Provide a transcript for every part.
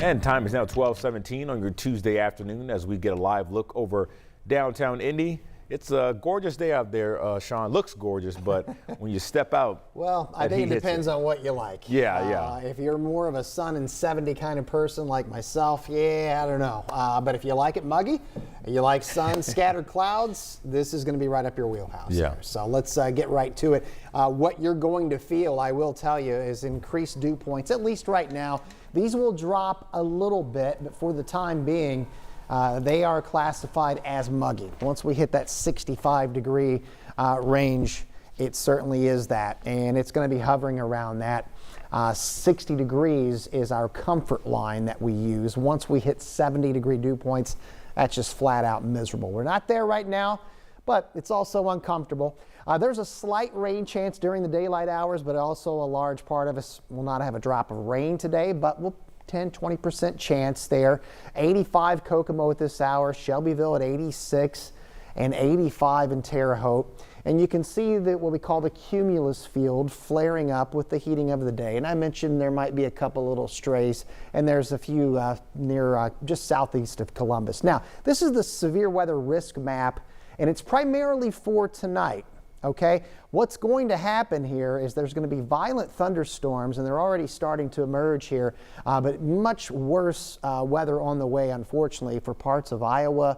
And time is now 12:17 on your Tuesday afternoon as we get a live look over downtown Indy. It's a gorgeous day out there, Sean. Looks gorgeous, but when you step out, well, I think it depends on what you like. Yeah. If you're more of a sun and 70 kind of person like myself, I don't know. But if you like it muggy, you like sun, scattered clouds, this is going to be right up your wheelhouse. Yeah. There. So let's get right to it. What you're going to feel, I will tell you, is increased dew points, at least right now. These will drop a little bit, but for the time being, they are classified as muggy. Once we hit that 65-degree range, it certainly is that, and it's going to be hovering around that. 60 degrees is our comfort line that we use. Once we hit 70-degree dew points, that's just flat out miserable. We're not there right now, but it's also uncomfortable. There's a slight rain chance during the daylight hours, but also a large part of us will not have a drop of rain today, but we'll 10-20% chance there. 85 Kokomo at this hour, Shelbyville at 86, and 85 in Terre Haute. And you can see that what we call the cumulus field flaring up with the heating of the day. And I mentioned there might be a couple little strays, and there's a few near just southeast of Columbus. Now, this is the severe weather risk map, and it's primarily for tonight. Okay, what's going to happen here is there's going to be violent thunderstorms, and they're already starting to emerge here, but much worse weather on the way, unfortunately, for parts of Iowa,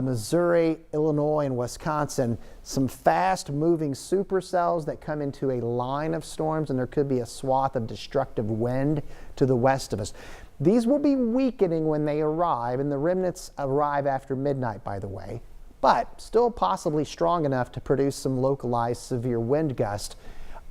Missouri, Illinois, and Wisconsin. Some fast-moving supercells that come into a line of storms, and there could be a swath of destructive wind to the west of us. These will be weakening when they arrive, and the remnants arrive after midnight, by the way, but still possibly strong enough to produce some localized severe wind gusts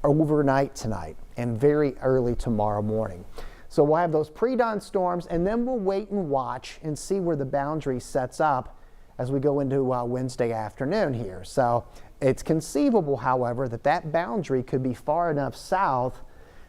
overnight tonight and very early tomorrow morning. So we'll have those pre-dawn storms, and then we'll wait and watch and see where the boundary sets up as we go into Wednesday afternoon here. So it's conceivable, however, that that boundary could be far enough south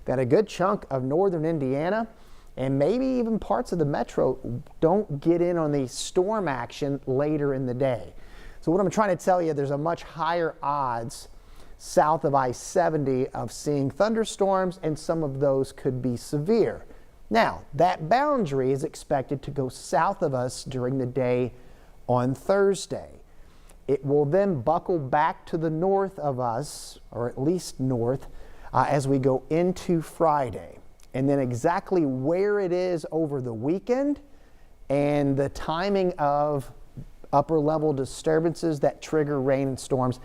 that a good chunk of northern Indiana and maybe even parts of the metro don't get in on the storm action later in the day. So what I'm trying to tell you, there's a much higher odds south of I-70 of seeing thunderstorms, and some of those could be severe. Now, that boundary is expected to go south of us during the day on Thursday. It will then buckle back to the north of us, or at least north, as we go into Friday. And then exactly where it is over the weekend and the timing of upper level disturbances that trigger rain and storms,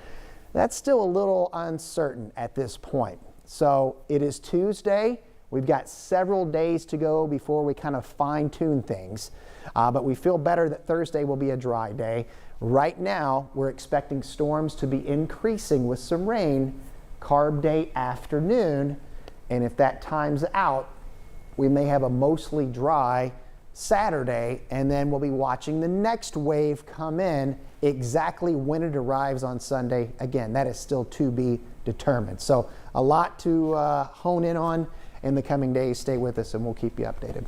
that's still a little uncertain at this point. So it is Tuesday. We've got several days to go before we kind of fine tune things, but we feel better that Thursday will be a dry day. Right now, we're expecting storms to be increasing with some rain Carb Day afternoon, and if that times out, we may have a mostly dry Saturday, and then we'll be watching the next wave come in. Exactly when it arrives on Sunday, again, that is still to be determined. So a lot to hone in on in the coming days. Stay with us and we'll keep you updated.